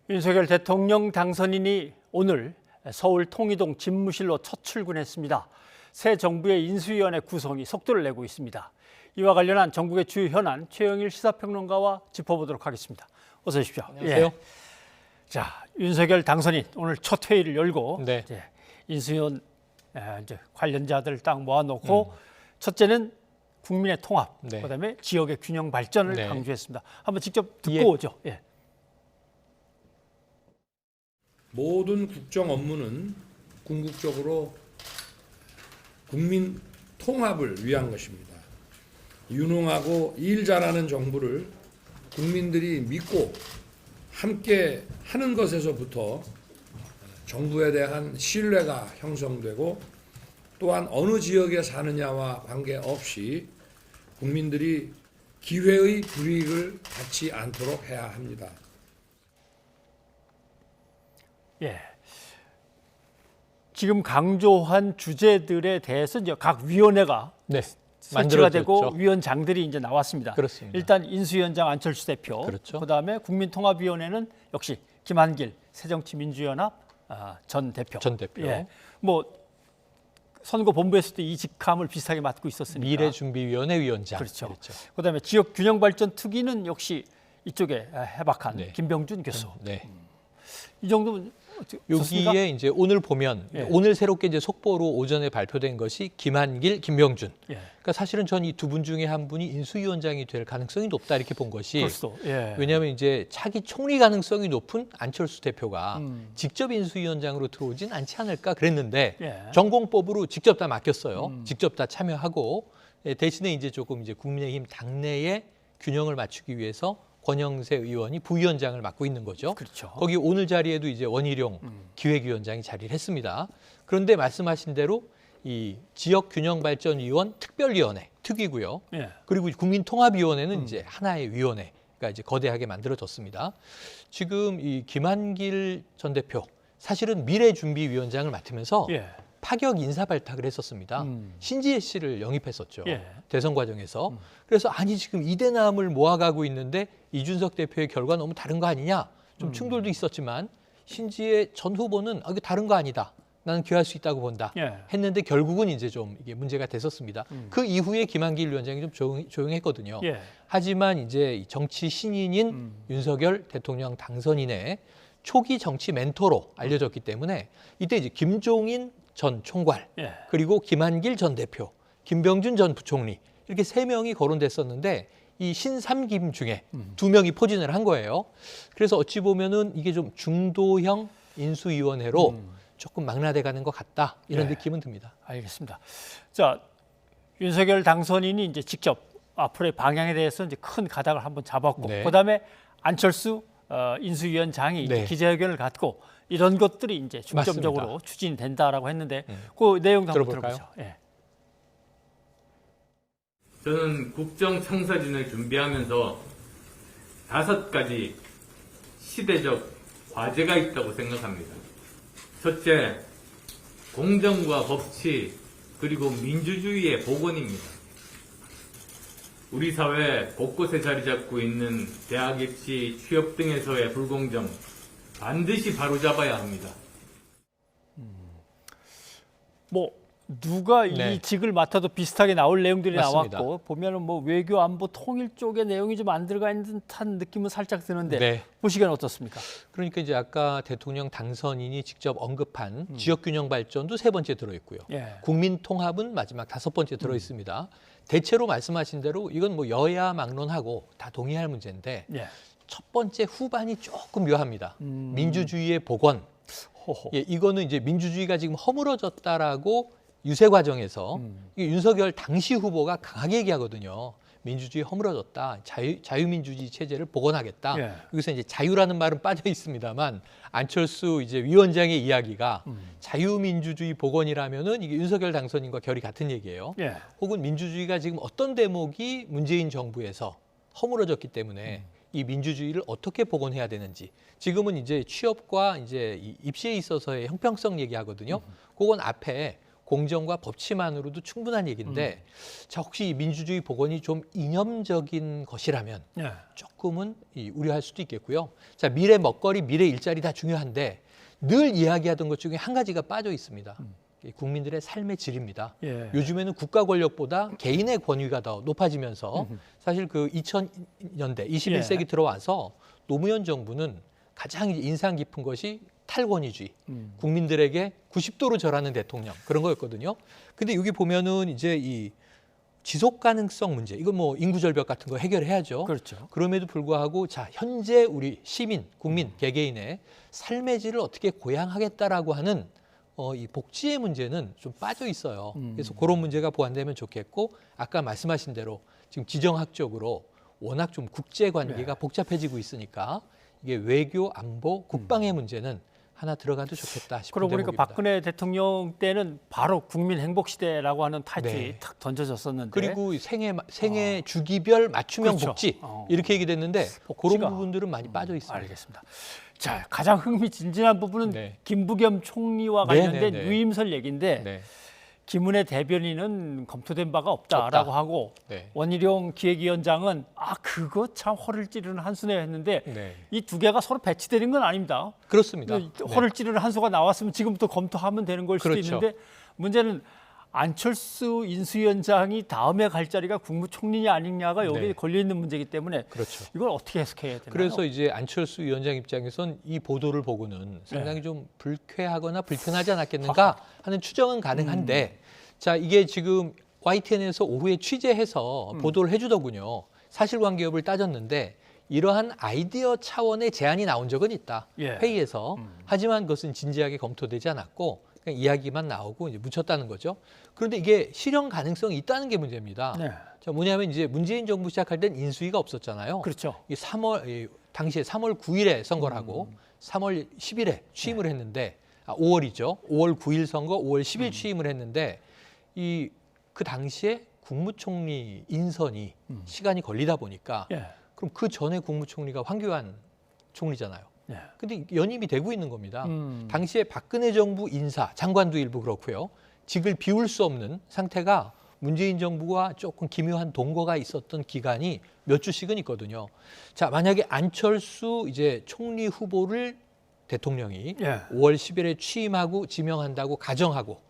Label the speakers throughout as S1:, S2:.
S1: 윤석열 대통령 당선인이 오늘 서울 통이동 집무실로 첫 출근했습니다. 새 정부의 인수위원회 구성이 속도를 내고 있습니다. 이와 관련한 전국의 주요 현안 최영일 시사평론가와 짚어보도록 하겠습니다. 어서 오십시오.
S2: 안녕하세요.
S1: 예. 자, 윤석열 당선인 오늘 첫 회의를 열고
S2: 네.
S1: 이제 인수위원 이제 관련자들 딱 모아놓고 첫째는 국민의 통합,
S2: 네.
S1: 그다음에 지역의 균형 발전을
S2: 네.
S1: 강조했습니다. 한번 직접 듣고
S2: 예.
S1: 오죠. 예.
S3: 모든 국정 업무는 궁극적으로 국민 통합을 위한 것입니다. 유능하고 일 잘하는 정부를 국민들이 믿고 함께 하는 것에서부터 정부에 대한 신뢰가 형성되고 또한 어느 지역에 사느냐와 관계없이 국민들이 기회의 불이익을 받지 않도록 해야 합니다.
S1: 예. 지금 강조한 주제들에 대해서 이제 각 위원회가
S2: 네.
S1: 설치가 되고
S2: 만들어졌죠.
S1: 위원장들이 이제 나왔습니다.
S2: 그렇습니다.
S1: 일단 인수위원장 안철수 대표,
S2: 그렇죠.
S1: 그다음에 국민통합위원회는 역시 김한길 새정치민주연합 전 대표.
S2: 전 대표.
S1: 예. 뭐 선거본부에서도 이 직함을 비슷하게 맡고 있었으니까.
S2: 미래준비위원회 위원장.
S1: 그렇죠. 그다음에 지역균형발전특위는 역시 이쪽에 해박한
S2: 네.
S1: 김병준 교수.
S2: 네.
S1: 이 정도면 좋습니까?
S2: 여기에 이제 오늘 보면
S1: 예.
S2: 오늘 새롭게 이제 속보로 오전에 발표된 것이 김한길, 김병준.
S1: 예.
S2: 그러니까 사실은 전 이 두 분 중에 한 분이 인수위원장이 될 가능성이 높다 이렇게 본 것이
S1: 벌써. 예.
S2: 왜냐하면 이제 차기 총리 가능성이 높은 안철수 대표가 직접 인수위원장으로 들어오진 않지 않을까 그랬는데
S1: 예.
S2: 전공법으로 직접 다 맡겼어요. 직접 다 참여하고 대신에 이제 조금 이제 국민의힘 당내의 균형을 맞추기 위해서 권영세 의원이 부위원장을 맡고 있는 거죠.
S1: 그렇죠.
S2: 거기 오늘 자리에도 이제 원희룡 기획위원장이 자리를 했습니다. 그런데 말씀하신 대로 이 지역균형발전위원 특별위원회 특위고요.
S1: 예.
S2: 그리고 국민통합위원회는 이제 하나의 위원회가 이제 거대하게 만들어졌습니다. 지금 이 김한길 전 대표 사실은 미래준비위원장을 맡으면서
S1: 예.
S2: 파격 인사발탁을 했었습니다. 신지혜 씨를 영입했었죠.
S1: 예.
S2: 대선 과정에서. 그래서 아니 지금 이대남을 모아가고 있는데 이준석 대표의 결과 너무 다른 거 아니냐. 좀 충돌도 있었지만 신지혜 전 후보는 이게 다른 거 아니다. 나는 기여할 수 있다고 본다.
S1: 예.
S2: 했는데 결국은 이제 좀 이게 문제가 됐었습니다. 그 이후에 김한길 위원장이 좀 조용했거든요.
S1: 예.
S2: 하지만 이제 이 정치 신인인 윤석열 대통령 당선인의 초기 정치 멘토로 알려졌기 때문에 이때 이제 김종인 전 총괄,
S1: 예.
S2: 그리고 김한길 전 대표, 김병준 전 부총리 이렇게 세 명이 거론됐었는데 이 신삼김 중에 두 명이 포진을 한 거예요. 그래서 어찌 보면은 이게 좀 중도형 인수위원회로 조금 망라돼가는 것 같다 이런
S1: 네.
S2: 느낌은 듭니다.
S1: 알겠습니다. 자, 윤석열 당선인이 이제 직접 앞으로의 방향에 대해서 이제 큰 가닥을 한번 잡았고,
S2: 네.
S1: 그다음에 안철수 인수위원장이 이제
S2: 네.
S1: 기자회견을 갖고 이런 것들이 이제 중점적으로
S2: 맞습니다.
S1: 추진된다라고 했는데 그 내용도 한번
S2: 들어볼까요?
S1: 들어보죠. 예.
S4: 저는 국정 청사진을 준비하면서 5가지 시대적 과제가 있다고 생각합니다. 첫째, 공정과 법치 그리고 민주주의의 복원입니다. 우리 사회 곳곳에 자리 잡고 있는 대학 입시, 취업 등에서의 불공정 반드시 바로잡아야 합니다.
S1: 뭐 누가
S2: 네.
S1: 이 직을 맡아도 비슷하게 나올 내용들이
S2: 맞습니다.
S1: 나왔고 보면은 뭐 외교 안보 통일 쪽의 내용이 좀 안 들어가 있는 듯한 느낌은 살짝 드는데
S2: 네.
S1: 보시기에는 어떻습니까?
S2: 그러니까 이제 아까 대통령 당선인이 직접 언급한 지역균형 발전도 세 번째 들어있고요.
S1: 예.
S2: 국민통합은 마지막 5번째 들어있습니다. 대체로 말씀하신 대로 이건 뭐 여야 막론하고 다 동의할 문제인데
S1: 예.
S2: 첫 번째 후반이 조금 묘합니다. 민주주의의 복원.
S1: 호호.
S2: 예, 이거는 이제 민주주의가 지금 허물어졌다라고 유세 과정에서 이게 윤석열 당시 후보가 강하게 얘기하거든요. 민주주의 허물어졌다. 자유민주주의 체제를 복원하겠다.
S1: 예.
S2: 여기서 이제 자유라는 말은 빠져 있습니다만 안철수 이제 위원장의 이야기가 자유민주주의 복원이라면은 이게 윤석열 당선인과 결이 같은 얘기예요.
S1: 예.
S2: 혹은 민주주의가 지금 어떤 대목이 문재인 정부에서 허물어졌기 때문에 이 민주주의를 어떻게 복원해야 되는지 지금은 이제 취업과 이제 이 입시에 있어서의 형평성 얘기하거든요. 그건 앞에 공정과 법치만으로도 충분한 얘기인데 자 혹시 이 민주주의 복원이 좀 이념적인 것이라면
S1: 예.
S2: 조금은 우려할 수도 있겠고요. 자 미래 먹거리, 미래 일자리 다 중요한데 늘 이야기하던 것 중에 한 가지가 빠져 있습니다. 이 국민들의 삶의 질입니다.
S1: 예.
S2: 요즘에는 국가 권력보다 개인의 권위가 더 높아지면서 사실 그 2000년대 21세기
S1: 예.
S2: 들어와서 노무현 정부는 가장 인상 깊은 것이 탈권위주의, 국민들에게 90도로 절하는 대통령 그런 거였거든요. 근데 여기 보면은 이제 이 지속 가능성 문제, 이건 뭐 인구 절벽 같은 거 해결해야죠.
S1: 그렇죠.
S2: 그럼에도 불구하고 자 현재 우리 시민, 국민, 개개인의 삶의 질을 어떻게 고양하겠다라고 하는 이 복지의 문제는 좀 빠져 있어요. 그래서 그런 문제가 보완되면 좋겠고 아까 말씀하신 대로 지금 지정학적으로 워낙 좀 국제 관계가 복잡해지고 있으니까 이게 외교, 안보, 국방의 문제는 하나 들어가도 좋겠다 싶은
S1: 그러고 보니까
S2: 대목입니다.
S1: 박근혜 대통령 때는 바로 국민 행복 시대라고 하는 타이틀이
S2: 네.
S1: 탁 던져졌었는데
S2: 그리고 생애 주기별 맞춤형
S1: 그렇죠.
S2: 복지 이렇게 얘기됐는데
S1: 복지가.
S2: 그런 부분들은 많이 빠져 있습니다.
S1: 알겠습니다. 자, 가장 흥미진진한 부분은
S2: 네.
S1: 김부겸 총리와
S2: 네,
S1: 관련된
S2: 네, 네.
S1: 유임설 얘기인데
S2: 네.
S1: 김은혜 대변인은 검토된 바가 없다라고
S2: 없다.
S1: 하고
S2: 네.
S1: 원희룡 기획위원장은 그거 참 허를 찌르는 한수네요 했는데
S2: 네.
S1: 이 두 개가 서로 배치되는 건 아닙니다.
S2: 그렇습니다.
S1: 근데 허를 찌르는 한수가 나왔으면 지금부터 검토하면 되는 걸 수도
S2: 그렇죠.
S1: 있는데 문제는 안철수 인수위원장이 다음에 갈 자리가 국무총리냐 아니냐가 여기에
S2: 네.
S1: 걸려 있는 문제기 때문에
S2: 그렇죠.
S1: 이걸 어떻게 해석해야 되나요?
S2: 그래서 이제 안철수 위원장 입장에선 이 보도를 보고는 상당히 좀 불쾌하거나 불편하지 않았겠는가 하는 추정은 가능한데 자 이게 지금 YTN에서 오후에 취재해서 보도를 해주더군요. 사실관계 여부를 따졌는데 이러한 아이디어 차원의 제안이 나온 적은 있다.
S1: 예.
S2: 회의에서. 하지만 그것은 진지하게 검토되지 않았고 그냥 이야기만 나오고 이제 묻혔다는 거죠. 그런데 이게 실현 가능성이 있다는 게 문제입니다.
S1: 네.
S2: 자, 뭐냐면 이제 문재인 정부 시작할 땐 인수위가 없었잖아요.
S1: 그렇죠.
S2: 이 당시에 3월 9일에 선거를 하고 3월 10일에 취임을 했는데 5월이죠. 5월 9일 선거, 5월 10일 취임을 했는데 그 당시에 국무총리 인선이 시간이 걸리다 보니까
S1: 예.
S2: 그럼 그 전에 국무총리가 황교안 총리잖아요.
S1: 예.
S2: 근데 연임이 되고 있는 겁니다.
S1: 음.
S2: 당시에 박근혜 정부 인사, 장관도 일부 그렇고요. 직을 비울 수 없는 상태가 문재인 정부와 조금 기묘한 동거가 있었던 기간이 몇 주씩은 있거든요. 자, 만약에 안철수 이제 총리 후보를 대통령이
S1: 예.
S2: 5월 10일에 취임하고 지명한다고 가정하고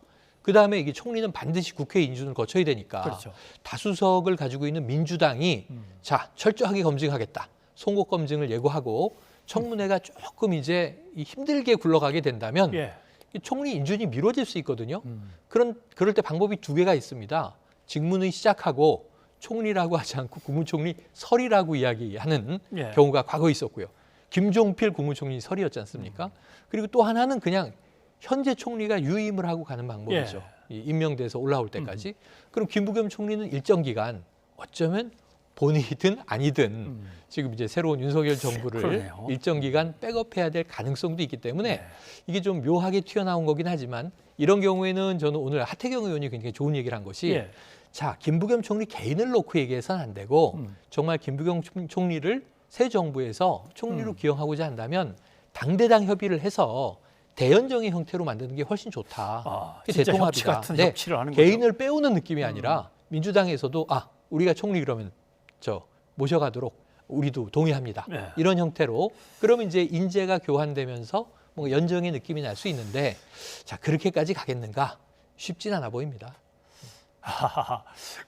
S2: 그다음에 이게 총리는 반드시 국회 인준을 거쳐야 되니까
S1: 그렇죠.
S2: 다수석을 가지고 있는 민주당이 자, 철저하게 검증하겠다. 송곳 검증을 예고하고 청문회가 조금 이제 힘들게 굴러가게 된다면
S1: 예.
S2: 이 총리 인준이 미뤄질 수 있거든요. 그럴 때 방법이 두 개가 있습니다. 직무는 시작하고 총리라고 하지 않고 국무총리 설이라고 이야기하는
S1: 예.
S2: 경우가 과거에 있었고요. 김종필 국무총리 설이었지 않습니까? 그리고 또 하나는 그냥 현재 총리가 유임을 하고 가는 방법이죠. 이 임명돼서 올라올 때까지. 그럼 김부겸 총리는 일정 기간 어쩌면 본이든 아니든 지금 이제 새로운 윤석열 정부를
S1: 그러네요.
S2: 일정 기간 백업해야 될 가능성도 있기 때문에 이게 좀 묘하게 튀어나온 거긴 하지만 이런 경우에는 저는 오늘 하태경 의원이 굉장히 좋은 얘기를 한 것이
S1: 예.
S2: 자 김부겸 총리 개인을 놓고 얘기해서는 안 되고 정말 김부겸 총리를 새 정부에서 총리로 기용하고자 한다면 당대당 협의를 해서 대연정의 형태로 만드는 게 훨씬 좋다. 그게
S1: 진짜 협치
S2: 대통합이다.
S1: 같은 협치를 하는
S2: 개인을 빼오는 느낌이 아니라 민주당에서도 우리가 총리 그러면 모셔가도록 우리도 동의합니다.
S1: 네.
S2: 이런 형태로 그러면 이제 인재가 교환되면서 뭔가 연정의 느낌이 날 수 있는데 자 그렇게까지 가겠는가 쉽진 않아 보입니다.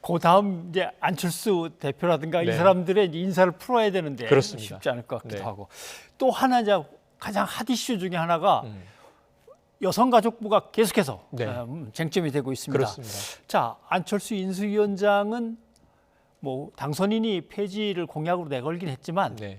S1: 그 다음 이제 안철수 대표라든가 이
S2: 네.
S1: 사람들의 이제 인사를 풀어야 되는데
S2: 그렇습니다.
S1: 쉽지 않을 것 같기도
S2: 네.
S1: 하고 또 하나 이제 가장 핫 이슈 중에 하나가 여성가족부가 계속해서
S2: 네.
S1: 쟁점이 되고 있습니다.
S2: 그렇습니다.
S1: 자, 안철수 인수위원장은 뭐 당선인이 폐지를 공약으로 내걸긴 했지만
S2: 네.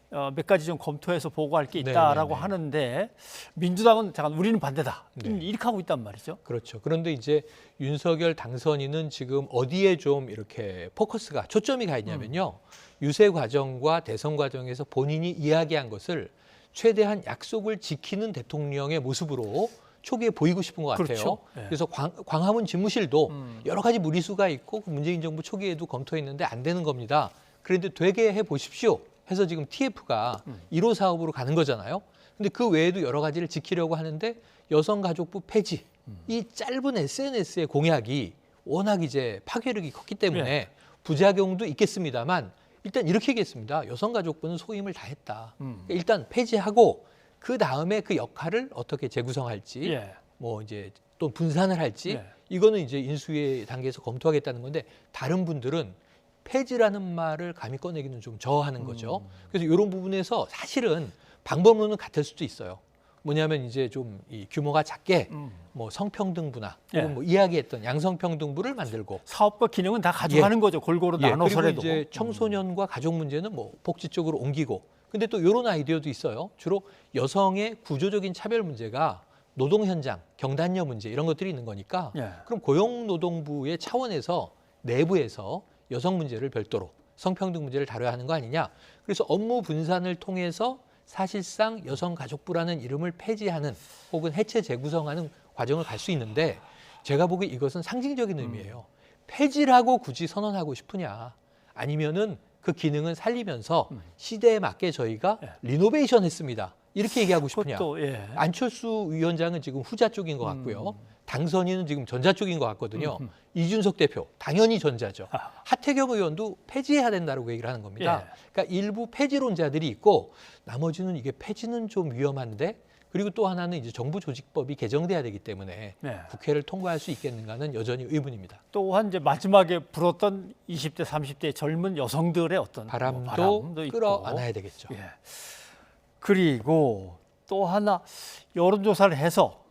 S1: 몇 가지 좀 검토해서 보고할 게
S2: 네,
S1: 있다라고
S2: 네, 네.
S1: 하는데 민주당은 잠깐 우리는 반대다
S2: 네.
S1: 이렇게 하고 있단 말이죠.
S2: 그렇죠. 그런데 이제 윤석열 당선인은 지금 어디에 좀 이렇게 포커스가 초점이 가 있냐면요. 유세 과정과 대선 과정에서 본인이 이야기한 것을 최대한 약속을 지키는 대통령의 모습으로 초기에 보이고 싶은 것 같아요.
S1: 그렇죠. 네.
S2: 그래서 광화문 집무실도 여러 가지 무리수가 있고 문재인 정부 초기에도 검토했는데 안 되는 겁니다. 그런데 되게 해보십시오 해서 지금 TF가 1호 사업으로 가는 거잖아요. 근데 그 외에도 여러 가지를 지키려고 하는데 여성가족부 폐지 이 짧은 SNS의 공약이 워낙 이제 파괴력이 컸기 때문에 부작용도 있겠습니다만 일단 이렇게 얘기했습니다. 여성가족부는 소임을 다했다. 그러니까 일단 폐지하고 그 다음에 그 역할을 어떻게 재구성할지 뭐 이제 또 분산을 할지 이거는 이제 인수위 단계에서 검토하겠다는 건데 다른 분들은 폐지라는 말을 감히 꺼내기는 좀 저하는 거죠. 그래서 이런 부분에서 사실은 방법론은 같을 수도 있어요. 뭐냐면 이제 좀 이 규모가 작게 뭐 성평등부나 혹은 뭐 이야기했던 양성평등부를 만들고
S1: 사업과 기능은 다 가져가는 거죠. 골고루 나눠서라도.
S2: 그리고 이제 청소년과 가족 문제는 뭐 복지 쪽으로 옮기고. 근데 또 이런 아이디어도 있어요. 주로 여성의 구조적인 차별 문제가 노동 현장, 경단녀 문제 이런 것들이 있는 거니까 그럼 고용노동부의 차원에서 내부에서 여성 문제를 별도로 성평등 문제를 다뤄야 하는 거 아니냐. 그래서 업무 분산을 통해서 사실상 여성가족부라는 이름을 폐지하는 혹은 해체 재구성하는 과정을 갈 수 있는데 제가 보기에 이것은 상징적인 의미예요. 폐지라고 굳이 선언하고 싶으냐 아니면은 그 기능은 살리면서 시대에 맞게 저희가 리노베이션 했습니다. 이렇게 얘기하고 싶으냐. 안철수 위원장은 지금 후자 쪽인 것 같고요. 당선인은 지금 전자 쪽인 것 같거든요. 이준석 대표 당연히 전자죠. 하태경 의원도 폐지해야 된다고 얘기를 하는 겁니다. 그러니까 일부 폐지론자들이 있고 나머지는 이게 폐지는 좀 위험한데 그리고 또 하나는 이제 정부 조직법이 개정돼야 되기 때문에 국회를 통과할 수 있겠는가는 여전히 의문입니다.
S1: 또한 이제 마지막에 불었던 20대, 30대 젊은 여성들의 어떤
S2: 바람도 끌어안아야 되겠죠.
S1: 그리고 또 하나 여론조사를 해서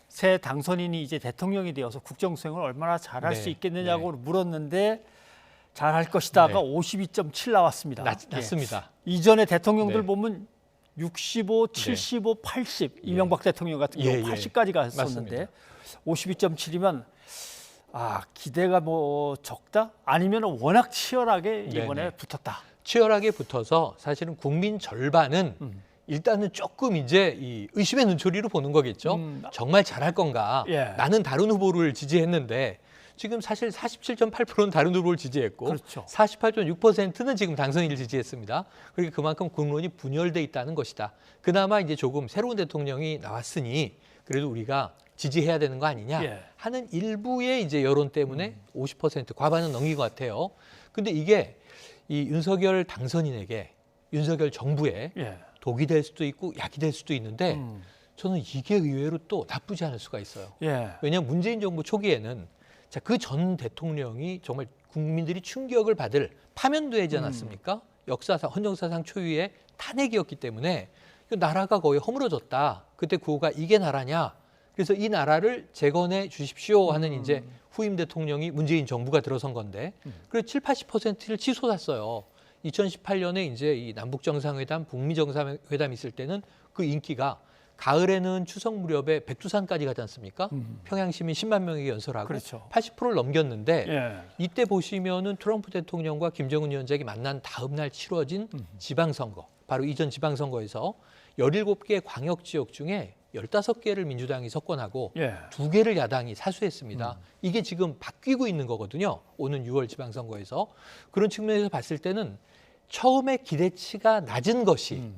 S1: 새 당선인이 이제 대통령이 되어서 국정수행을 얼마나 잘할 수 있겠느냐고 물었는데 잘할 것이다가 52.7 나왔습니다.
S2: 낮습니다.
S1: 이전에 대통령들 보면 65, 75, 80 이명박 대통령 같은 경우 80까지 갔었는데 52.7이면 기대가 뭐 적다? 아니면 워낙 치열하게 이번에 붙었다.
S2: 치열하게 붙어서 사실은 국민 절반은 일단은 조금 이제 이 의심의 눈초리로 보는 거겠죠. 정말 잘할 건가? 나는 다른 후보를 지지했는데 지금 사실 47.8%는 다른 후보를 지지했고 48.6%는 지금 당선인을 지지했습니다. 그러니까 그만큼 국론이 분열돼 있다는 것이다. 그나마 이제 조금 새로운 대통령이 나왔으니 그래도 우리가 지지해야 되는 거 아니냐 하는 일부의 이제 여론 때문에 50% 과반은 넘긴 것 같아요. 근데 이게 이 윤석열 당선인에게 윤석열 정부에 독이 될 수도 있고 약이 될 수도 있는데 저는 이게 의외로 또 나쁘지 않을 수가 있어요. 왜냐하면 문재인 정부 초기에는 그 전 대통령이 정말 국민들이 충격을 받을 파면되지 않았습니까? 역사상, 헌정사상 초유의 탄핵이었기 때문에 나라가 거의 허물어졌다. 그때 구호가 이게 나라냐? 그래서 이 나라를 재건해 주십시오 하는 이제 후임 대통령이 문재인 정부가 들어선 건데 그래서 7, 80%를 치솟았어요. 2018년에 이제 이 남북 정상회담, 북미 정상회담 있을 때는 그 인기가 가을에는 추석 무렵에 백두산까지 가지 않습니까? 평양 시민 10만 명에게 연설하고 80%를 넘겼는데 이때 보시면은 트럼프 대통령과 김정은 위원장이 만난 다음 날 치러진 지방선거, 바로 이전 지방선거에서 17개 광역지역 중에 15개를 민주당이 석권하고 2개를 야당이 사수했습니다. 이게 지금 바뀌고 있는 거거든요. 오는 6월 지방선거에서. 그런 측면에서 봤을 때는 처음에 기대치가 낮은 것이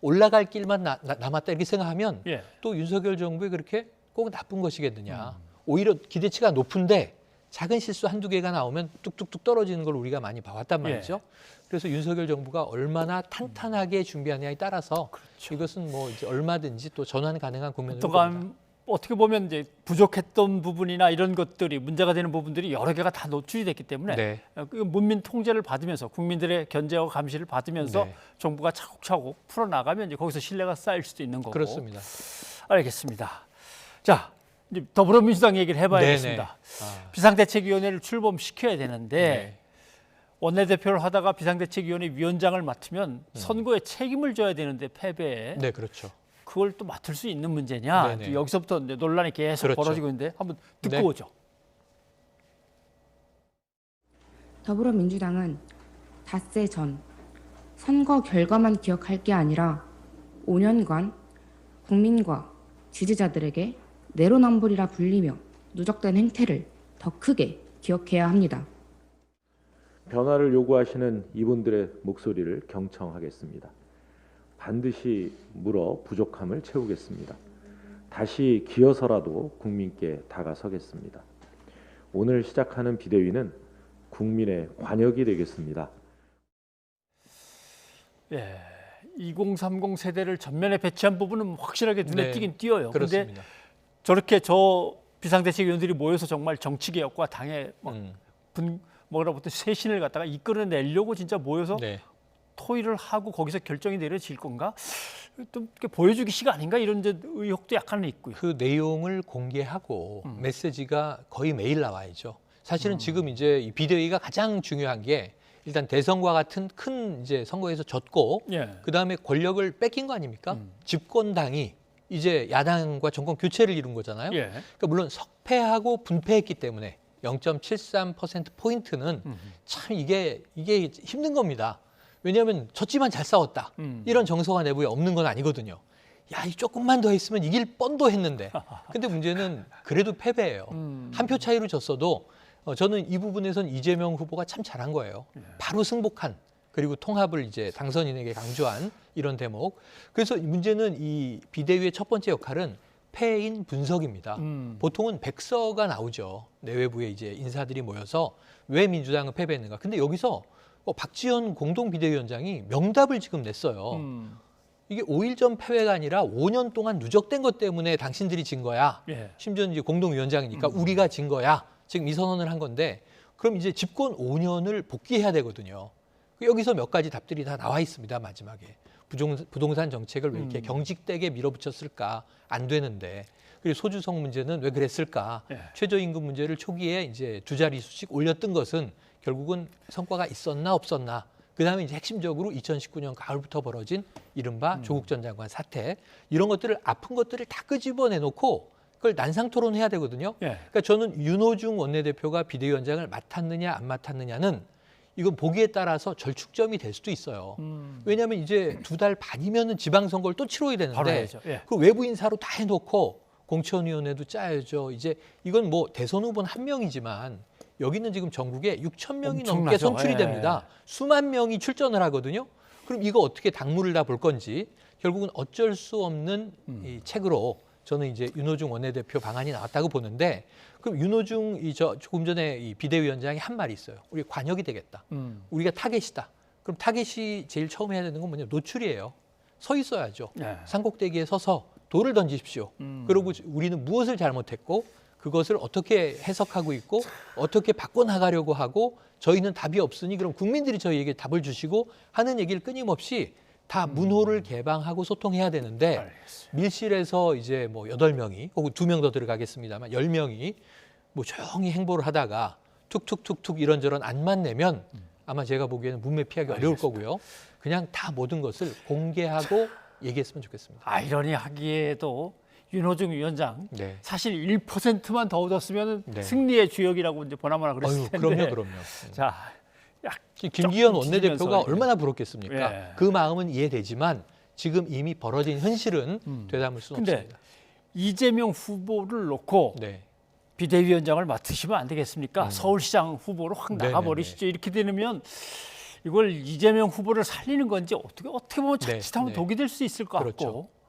S2: 올라갈 길만 남았다 이렇게 생각하면 또 윤석열 정부에 그렇게 꼭 나쁜 것이겠느냐. 오히려 기대치가 높은데 작은 실수 한두 개가 나오면 뚝뚝뚝 떨어지는 걸 우리가 많이 봐왔단 말이죠. 그래서 윤석열 정부가 얼마나 탄탄하게 준비하느냐에 따라서 이것은 뭐 이제 얼마든지 또 전환 가능한 국면으로 봅니다.
S1: 어떻게 보면 이제 부족했던 부분이나 이런 것들이 문제가 되는 부분들이 여러 개가 다 노출이 됐기 때문에 문민 통제를 받으면서 국민들의 견제와 감시를 받으면서 정부가 차곡차곡 풀어나가면 이제 거기서 신뢰가 쌓일 수도 있는 거고.
S2: 그렇습니다.
S1: 알겠습니다. 자, 이제 더불어민주당 얘기를 해봐야겠습니다. 비상대책위원회를 출범시켜야 되는데 원내대표를 하다가 비상대책위원회 위원장을 맡으면 선거에 책임을 져야 되는데 패배에.
S2: 그렇죠.
S1: 그걸 또 맡을 수 있는 문제냐. 여기서부터 논란이 계속 벌어지고 있는데 한번 듣고 오죠.
S5: 더불어민주당은 닷새 전 선거 결과만 기억할 게 아니라 5년간 국민과 지지자들에게 내로남불이라 불리며 누적된 행태를 더 크게 기억해야 합니다.
S6: 변화를 요구하시는 이분들의 목소리를 경청하겠습니다. 반드시 물어 부족함을 채우겠습니다. 다시 기어서라도 국민께 다가서겠습니다. 오늘 시작하는 비대위는 국민의 관역이 되겠습니다.
S1: 예, 2030 세대를 전면에 배치한 부분은 확실하게 눈에
S2: 네,
S1: 띄긴 띄어요. 그런데
S2: 그렇습니다.
S1: 저렇게 저 비상대책위원들이 모여서 정말 정치개혁과 당의 막 뭐라 보통 쇄신을 갖다가 이끌어내려고 진짜 모여서
S2: 네.
S1: 토의를 하고 거기서 결정이 내려질 건가? 좀 이렇게 보여주기식 아닌가 이런 이제 의혹도 약간은 있고요.
S2: 그 내용을 공개하고 메시지가 거의 매일 나와야죠. 사실은 지금 이제 이 비대위가 가장 중요한 게 일단 대선과 같은 큰 이제 선거에서 졌고
S1: 예.
S2: 그 다음에 권력을 뺏긴 거 아닙니까? 집권당이 이제 야당과 정권 교체를 이룬 거잖아요.
S1: 예.
S2: 그러니까 물론 석패하고 분패했기 때문에 0.73% 포인트는 참 이게 힘든 겁니다. 왜냐하면 졌지만 잘 싸웠다. 이런 정서가 내부에 없는 건 아니거든요. 야, 이 조금만 더 했으면 이길 뻔도 했는데. 근데 문제는 그래도 패배예요. 한 표 차이로 졌어도 저는 이 부분에선 이재명 후보가 참 잘한 거예요. 바로 승복한 그리고 통합을 이제 당선인에게 강조한 이런 대목. 그래서 문제는 이 비대위의 첫 번째 역할은 패인 분석입니다. 보통은 백서가 나오죠. 내외부에 이제 인사들이 모여서 왜 민주당은 패배했는가. 근데 여기서 박지원 공동비대위원장이 명답을 지금 냈어요. 이게 5일 전 패배가 아니라 5년 동안 누적된 것 때문에 당신들이 진 거야.
S1: 예.
S2: 심지어 이제 공동위원장이니까 우리가 진 거야. 지금 이 선언을 한 건데 그럼 이제 집권 5년을 복귀해야 되거든요. 여기서 몇 가지 답들이 다 나와 있습니다. 마지막에. 부동산 정책을 왜 이렇게 경직되게 밀어붙였을까? 안 되는데. 그리고 소주성 문제는 왜 그랬을까?
S1: 예.
S2: 최저임금 문제를 초기에 이제 두 자릿수씩 올렸던 것은 결국은 성과가 있었나 없었나. 그다음에 이제 핵심적으로 2019년 가을부터 벌어진 이른바 조국 전 장관 사태. 이런 것들을 아픈 것들을 다 끄집어내놓고 그걸 난상 토론해야 되거든요.
S1: 예.
S2: 그러니까 저는 윤호중 원내대표가 비대위원장을 맡았느냐 안 맡았느냐는 이건 보기에 따라서 절축점이 될 수도 있어요. 왜냐하면 이제 2달 반이면은 지방선거를 또 치러야
S1: 바로
S2: 되는데
S1: 해야죠. 예.
S2: 그 외부 인사로 다 해놓고 공천위원회도 짜야죠. 이제 이건 뭐 대선 후보는 한 명이지만 여기는 지금 전국에 6천 명이 넘게
S1: 엄청나죠.
S2: 선출이
S1: 예.
S2: 됩니다. 수만 명이 출전을 하거든요. 그럼 이거 어떻게 당무를 다 볼 건지 결국은 어쩔 수 없는 이 책으로 저는 이제 윤호중 원내대표 방안이 나왔다고 보는데 그럼 윤호중 조금 전에 이 비대위원장이 한 말이 있어요. 우리 관역이 되겠다. 우리가 타겟이다. 그럼 타겟이 제일 처음 해야 되는 건 뭐냐? 노출이에요. 서 있어야죠.
S1: 예.
S2: 산꼭대기에 서서 돌을 던지십시오. 그리고 우리는 무엇을 잘못했고 그것을 어떻게 해석하고 있고 어떻게 바꿔나가려고 하고 저희는 답이 없으니 그럼 국민들이 저희에게 답을 주시고 하는 얘기를 끊임없이 다 문호를 개방하고 소통해야 되는데
S1: 알겠습니다.
S2: 밀실에서 이제 뭐 8명이 혹은 2명 더 들어가겠습니다만 10명이 뭐 조용히 행보를 하다가 툭툭툭툭 이런저런 안만 내면 아마 제가 보기에는 문매 피하기 어려울 거고요. 그냥 다 모든 것을 공개하고 얘기했으면 좋겠습니다.
S1: 아이러니하기에도 윤호중 위원장
S2: 네.
S1: 사실 1%만 더 얻었으면
S2: 네.
S1: 승리의 주역이라고 이제 보나마나 그랬을 텐데.
S2: 그럼요.
S1: 자,
S2: 김기현
S1: 조금
S2: 원내대표가
S1: 찢으면서
S2: 얼마나 부럽겠습니까?
S1: 예.
S2: 그 마음은 이해되지만 지금 이미 벌어진 현실은 되담을 수는
S1: 근데
S2: 없습니다.
S1: 이재명 후보를 놓고
S2: 네.
S1: 비대위원장을 맡으시면 안 되겠습니까? 서울시장 후보로 확 나가버리시죠. 이렇게 되면 이걸 이재명 후보를 살리는 건지 어떻게 보면 자칫하면
S2: 네.
S1: 독이 될 수 있을 것
S2: 그렇죠.
S1: 같고.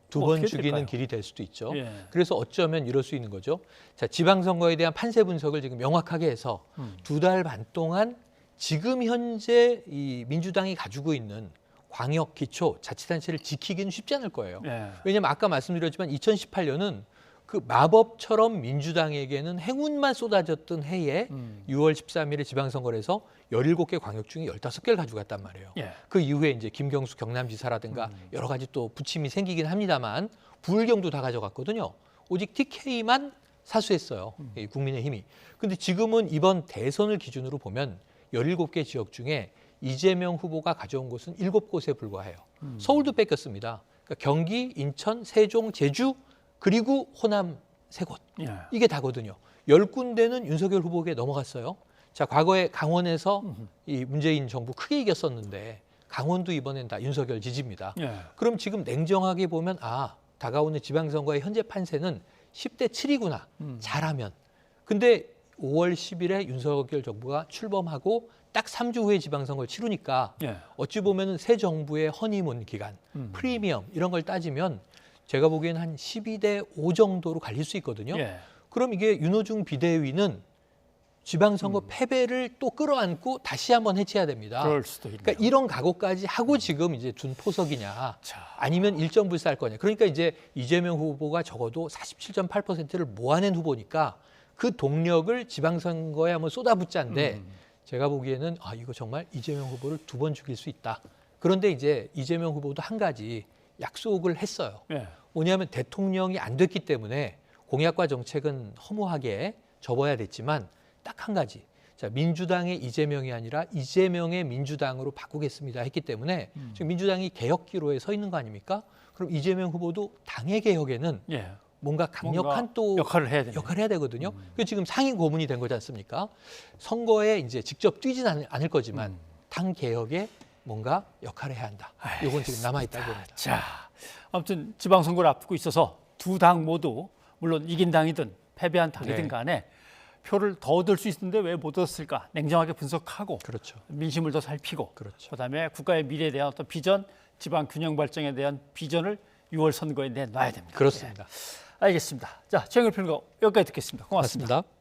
S2: 두 번
S1: 어떻게
S2: 죽이는
S1: 될까요?
S2: 길이 될 수도 있죠.
S1: 예.
S2: 그래서 어쩌면 이럴 수 있는 거죠. 자, 지방선거에 대한 판세 분석을 지금 명확하게 해서 2달 반 동안 지금 현재 이 민주당이 가지고 있는 광역, 기초, 자치단체를 지키기는 쉽지 않을 거예요.
S1: 예.
S2: 왜냐하면 아까 말씀드렸지만 2018년은 그 마법처럼 민주당에게는 행운만 쏟아졌던 해에 6월 13일에 지방선거를 해서 17개 광역 중에 15개를 가져갔단 말이에요.
S1: 예.
S2: 그 이후에 이제 김경수 경남지사라든가 여러 가지 또 부침이 생기긴 합니다만 부울경도 다 가져갔거든요. 오직 TK만 사수했어요. 이 국민의힘이. 근데 지금은 이번 대선을 기준으로 보면 17개 지역 중에 이재명 후보가 가져온 곳은 7곳에 불과해요. 서울도 뺏겼습니다. 그러니까 경기, 인천, 세종, 제주 그리고 호남 3곳.
S1: 예.
S2: 이게 다거든요. 10군데는 윤석열 후보에게 넘어갔어요. 자, 과거에 강원에서 이 문재인 정부 크게 이겼었는데 강원도 이번엔 다 윤석열 지지입니다.
S1: 예.
S2: 그럼 지금 냉정하게 보면 다가오는 지방선거의 현재 판세는 10대 7이구나. 잘하면. 근데 5월 10일에 윤석열 정부가 출범하고 딱 3주 후에 지방선거를 치르니까
S1: 예.
S2: 어찌 보면 새 정부의 허니문 기간, 프리미엄 이런 걸 따지면 제가 보기에는 한 12대 5 정도로 갈릴 수 있거든요.
S1: 예.
S2: 그럼 이게 윤호중 비대위는 지방선거 패배를 또 끌어안고 다시 한번 해체해야 됩니다.
S1: 그럴 수도 있네요.
S2: 그러니까 이런 각오까지 하고 지금 이제 둔 포석이냐,
S1: 자.
S2: 아니면 일정불사할 거냐. 그러니까 이제 이재명 후보가 적어도 47.8%를 모아낸 후보니까 그 동력을 지방선거에 한번 쏟아붓자인데 제가 보기에는 이거 정말 이재명 후보를 2번 죽일 수 있다. 그런데 이제 이재명 후보도 한 가지 약속을 했어요.
S1: 예.
S2: 뭐냐면 대통령이 안 됐기 때문에 공약과 정책은 허무하게 접어야 됐지만 딱 한 가지. 자, 민주당의 이재명이 아니라 이재명의 민주당으로 바꾸겠습니다 했기 때문에 지금 민주당이 개혁 기로에 서 있는 거 아닙니까? 그럼 이재명 후보도 당의 개혁에는
S1: 예.
S2: 뭔가 강력한
S1: 뭔가
S2: 또
S1: 역할을 해야 되네요.
S2: 역할을 해야 되거든요. 그래서 지금 상임 고문이 된 거지 않습니까? 선거에 이제 직접 뛰진 않을 거지만 당 개혁에 뭔가 역할을 해야 한다. 이건 지금 남아 있다고 봅니다.
S1: 자, 아무튼 지방선거를 앞두고 있어서 두 당 모두 물론 이긴 당이든 패배한 당이든
S2: 네.
S1: 간에 표를 더 얻을 수 있는데 왜 못 얻었을까? 냉정하게 분석하고
S2: 그렇죠.
S1: 민심을 더 살피고
S2: 그렇죠.
S1: 그다음에 국가의 미래에 대한 어떤 비전, 지방 균형 발전에 대한 비전을 6월 선거에 내놔야 됩니다.
S2: 그렇습니다.
S1: 예. 알겠습니다. 자, 최영일 평론가 여기까지 듣겠습니다. 고맙습니다.
S2: 맞습니다.